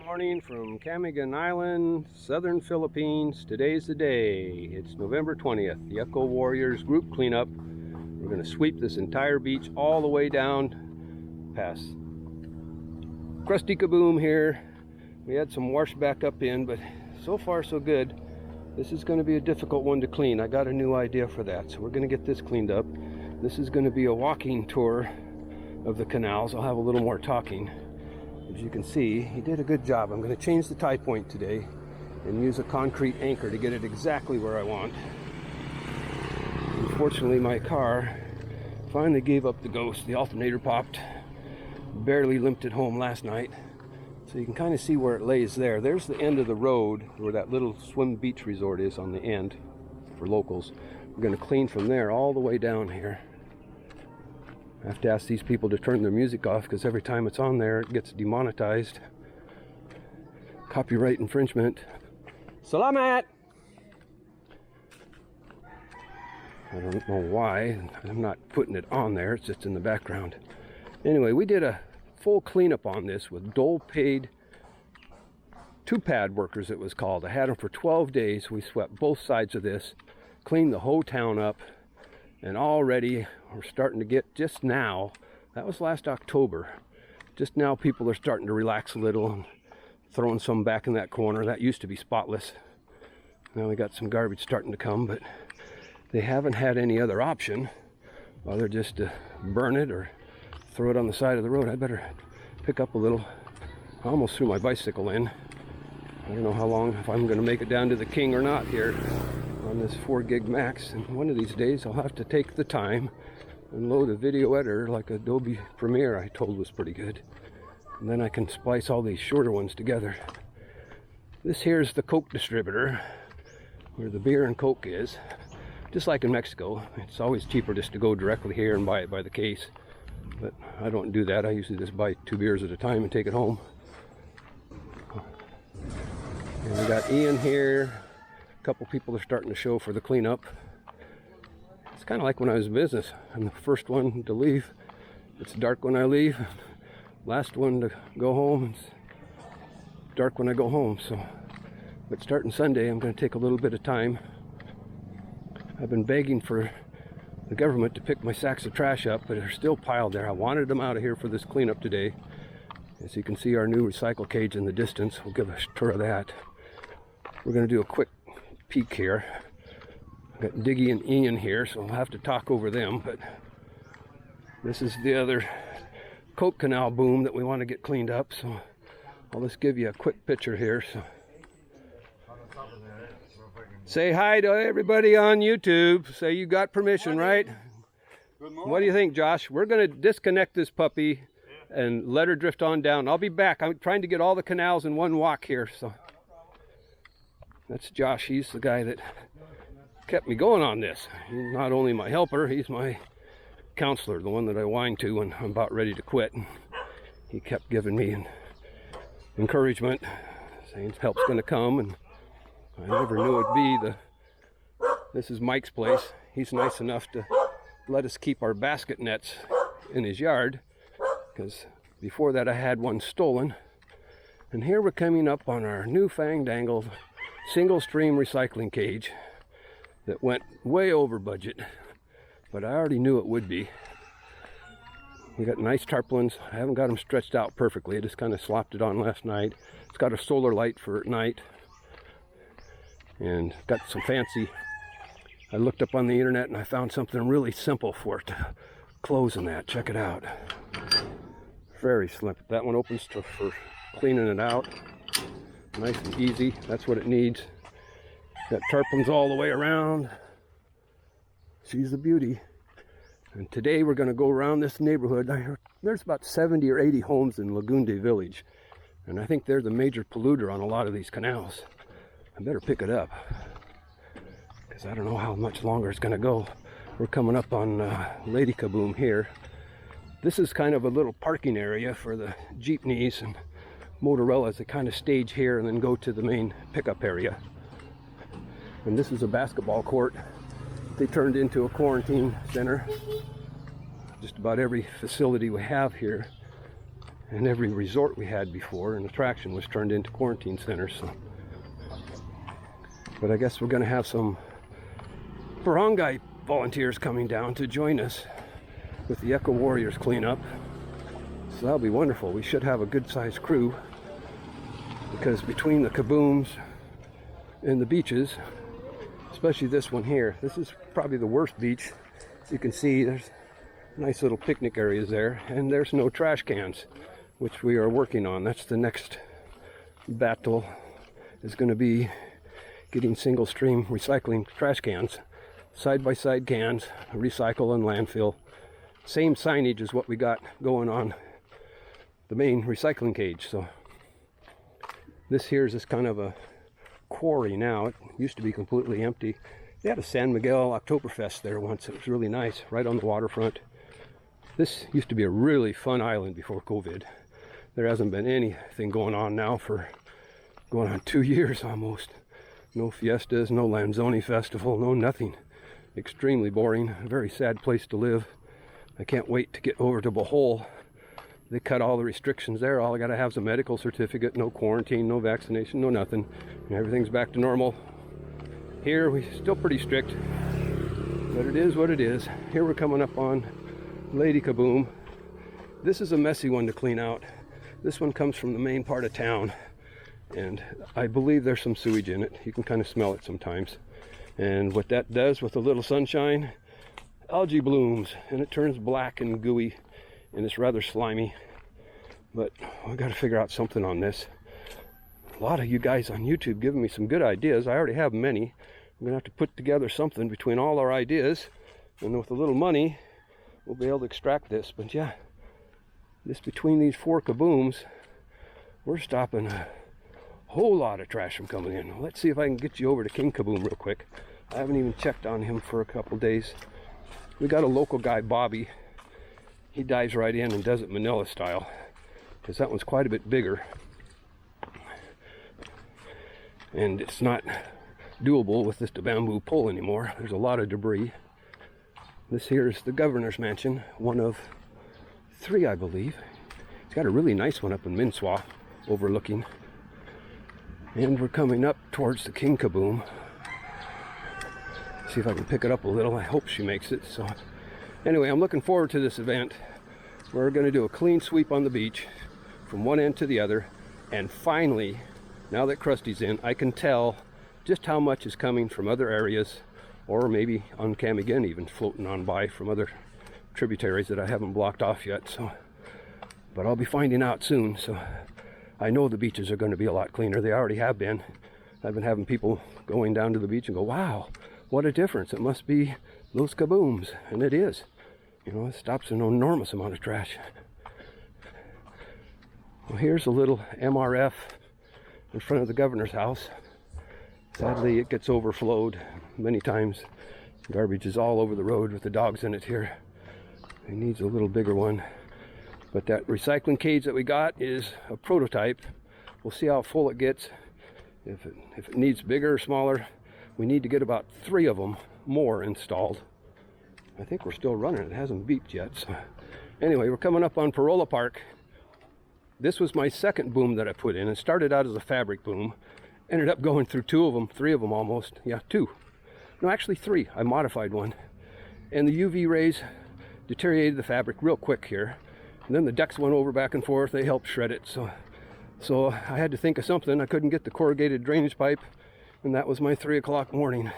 Morning from Camigan Island, southern Philippines. Today's the day. It's November 20th, the Echo Warriors group cleanup. We're going to sweep this entire beach all the way down past Krusty Kaboom here. We had some wash back up in, but so far so good. This is going to be a difficult one to clean. I got a new idea for that, so we're going to get this cleaned up. This is going to be a walking tour of the canals. I'll have a little more talking. As you can see, he did a good job. I'm going to change the tie point today and use a concrete anchor to get it exactly where I want. Unfortunately, my car finally gave up the ghost. The alternator popped. Barely limped it home last night. So you can kind of see where it lays there. There's the end of the road where that little swim beach resort is on the end for locals. We're going to clean from there all the way down here. I have to ask these people to turn their music off because every time it's on there it gets demonetized. Copyright infringement. Salamat! I don't know why. I'm not putting it on there. It's just in the background. Anyway, we did a full cleanup on this with dole paid two-pad workers, it was called. I had them for 12 days. We swept both sides of this, cleaned the whole town up, and already we're starting to get, just now, that was last October, just now people are starting to relax a little and throwing some back in that corner. That used to be spotless. Now we got some garbage starting to come, but they haven't had any other option other just to burn it or throw it on the side of the road. I better pick up a little. I almost threw my bicycle in. I don't know how long, if I'm going to make it down to the King or not here on this 4 gig max, and one of these days I'll have to take the time and load a video editor like Adobe Premiere I told was pretty good, and then I can splice all these shorter ones together. This here's the Coke distributor where the beer and Coke is. Just like in Mexico, it's always cheaper just to go directly here and buy it by the case, but I don't do that. I usually just buy 2 beers at a time and take it home. And we got Ian here. A couple people are starting to show for the cleanup. It's kind of like when I was in business. I'm the first one to leave. It's dark when I leave. Last one to go home. It's dark when I go home. So, but starting Sunday, I'm going to take a little bit of time. I've been begging for the government to pick my sacks of trash up, but they're still piled there. I wanted them out of here for this cleanup today. As you can see, our new recycle cage in the distance. We'll give a tour of that. We're going to do a quick peek here. I've got Diggy and Ian here, so I'll have to talk over them, but this is the other Coke Canal boom that we want to get cleaned up, so I'll just give you a quick picture here. So say hi to everybody on YouTube. Say you got permission, right? Good morning. What do you think, Josh? We're going to disconnect this puppy and let her drift on down. I'll be back. I'm trying to get all the canals in one walk here, so that's Josh. He's the guy that kept me going on this. He's not only my helper, he's my counselor, the one that I whine to when I'm about ready to quit. He kept giving me encouragement, saying help's going to come, and I never knew it'd be this is Mike's place. He's nice enough to let us keep our basket nets in his yard, because before that I had one stolen. And here we're coming up on our newfangled single stream recycling cage that went way over budget, but I already knew it would be. We got nice tarpaulins. I haven't got them stretched out perfectly. I just kind of slopped it on last night. It's got a solar light for at night, and got some fancy. I looked up on the internet and I found something really simple for it to close in that. Check it out. Very slim. That one opens for cleaning it out. Nice and easy. That's what it needs. Got tarpaulins all the way around. She's a beauty. And today we're going to go around this neighborhood. There's about 70 or 80 homes in Lagunde Village, and I think they're the major polluter on a lot of these canals. I better pick it up, because I don't know how much longer it's going to go. We're coming up on Lady Kaboom here. This is kind of a little parking area for the jeepneys and Motorellas that kind of stage here and then go to the main pickup area. And this is a basketball court they turned into a quarantine center. Just about every facility we have here And every resort we had before, an attraction, was turned into quarantine centers. So. But I guess we're going to have some barangay volunteers coming down to join us with the Eco Warriors cleanup. So that'll be wonderful. We should have a good-sized crew, because between the kabooms and the beaches, especially this one here, this is probably the worst beach. You can see there's nice little picnic areas there, and there's no trash cans, which we are working on. That's the next battle, is going to be getting single stream recycling trash cans, side by side cans, recycle and landfill. Same signage as what we got going on the main recycling cage. So this here is just kind of a quarry now. It used to be completely empty. They had a San Miguel Oktoberfest there once. It was really nice, right on the waterfront. This used to be a really fun island before COVID. There hasn't been anything going on now for going on 2 years almost. No fiestas, no Lanzoni festival, no nothing. Extremely boring, a very sad place to live. I can't wait to get over to Bohol. They cut all the restrictions there. All I gotta have is a medical certificate, no quarantine, no vaccination, no nothing. And everything's back to normal. Here, we're still pretty strict, but it is what it is. Here we're coming up on Lady Kaboom. This is a messy one to clean out. This one comes from the main part of town, and I believe there's some sewage in it. You can kind of smell it sometimes. And what that does with a little sunshine, algae blooms, and it turns black and gooey, and it's rather slimy. But we got to figure out something on this. A lot of you guys on YouTube giving me some good ideas. I already have many. I'm gonna have to put together something between all our ideas, and with a little money we'll be able to extract this. But yeah, this between these 4 kabooms, we're stopping a whole lot of trash from coming in. Let's see if I can get you over to King Kaboom real quick. I haven't even checked on him for a couple days. We got a local guy, Bobby. He dives right in and does it Manila style, because that one's quite a bit bigger, and it's not doable with just a bamboo pole anymore. There's a lot of debris. This here is the governor's mansion, one of 3, I believe. It's got a really nice one up in Minswa overlooking. And we're coming up towards the King Kaboom. See if I can pick it up a little. I hope she makes it. So anyway, I'm looking forward to this event. We're going to do a clean sweep on the beach from one end to the other, and finally, now that Krusty's in, I can tell just how much is coming from other areas, or maybe on Camigan even floating on by from other tributaries that I haven't blocked off yet. So, but I'll be finding out soon. So I know the beaches are going to be a lot cleaner. They already have been. I've been having people going down to the beach and go, wow, what a difference. It must be those kabooms. And it is. You know, it stops an enormous amount of trash. Well, here's a little MRF in front of the governor's house. Sadly, it gets overflowed many times. Garbage is all over the road with the dogs in it here. It needs a little bigger one. But that recycling cage that we got is a prototype. We'll see how full it gets. If it needs bigger or smaller, we need to get about 3 of them more installed. I think we're still running. It hasn't beeped yet. So anyway, we're coming up on Parola Park. This was my second boom that I put in. It started out as a fabric boom. Ended up going through 2 of them, 3 of them almost. Yeah, 2. No, actually 3. I modified one. And the UV rays deteriorated the fabric real quick here. And then the ducks went over back and forth. They helped shred it. So I had to think of something. I couldn't get the corrugated drainage pipe, and that was my 3 o'clock morning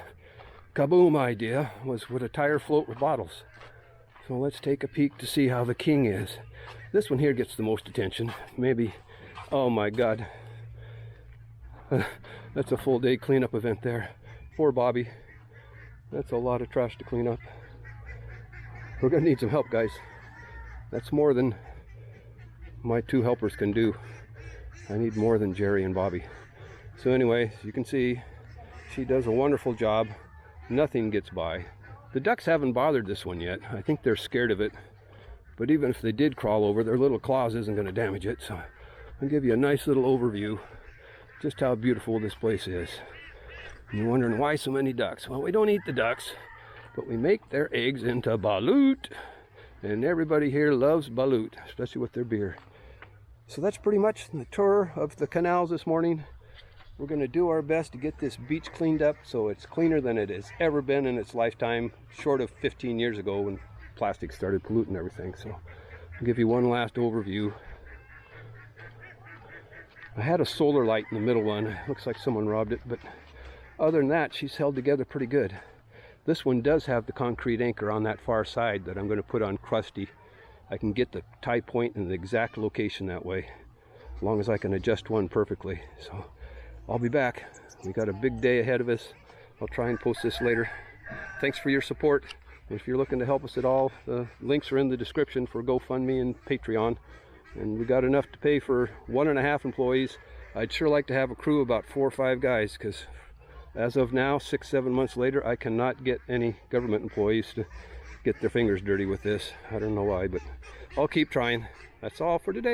kaboom idea, was would a tire float with bottles. So let's take a peek to see how the King is. This one here gets the most attention. Maybe, oh my God. That's a full day cleanup event there. Poor Bobby. That's a lot of trash to clean up. We're gonna need some help, guys. That's more than my 2 helpers can do. I need more than Jerry and Bobby. So anyway, as you can see, she does a wonderful job. Nothing gets by. The ducks haven't bothered this one yet. I think they're scared of it. But even if they did crawl over, their little claws isn't going to damage it. So I'll give you a nice little overview just how beautiful this place is. And you're wondering why so many ducks. Well, we don't eat the ducks, but we make their eggs into balut. And everybody here loves balut, especially with their beer. So that's pretty much the tour of the canals this morning. We're going to do our best to get this beach cleaned up so it's cleaner than it has ever been in its lifetime, short of 15 years ago when plastic started polluting everything. So I'll give you one last overview. I had a solar light in the middle one. Looks like someone robbed it, but other than that, she's held together pretty good. This one does have the concrete anchor on that far side that I'm going to put on crusty. I can get the tie point in the exact location that way, as long as I can adjust one perfectly. So I'll be back. We got a big day ahead of us. I'll try and post this later. Thanks for your support. If you're looking to help us at all, the links are in the description for GoFundMe and Patreon. And we got enough to pay for 1.5 employees. I'd sure like to have a crew of about 4 or 5 guys, because as of now, 6-7 months later, I cannot get any government employees to get their fingers dirty with this. I don't know why, but I'll keep trying. That's all for today.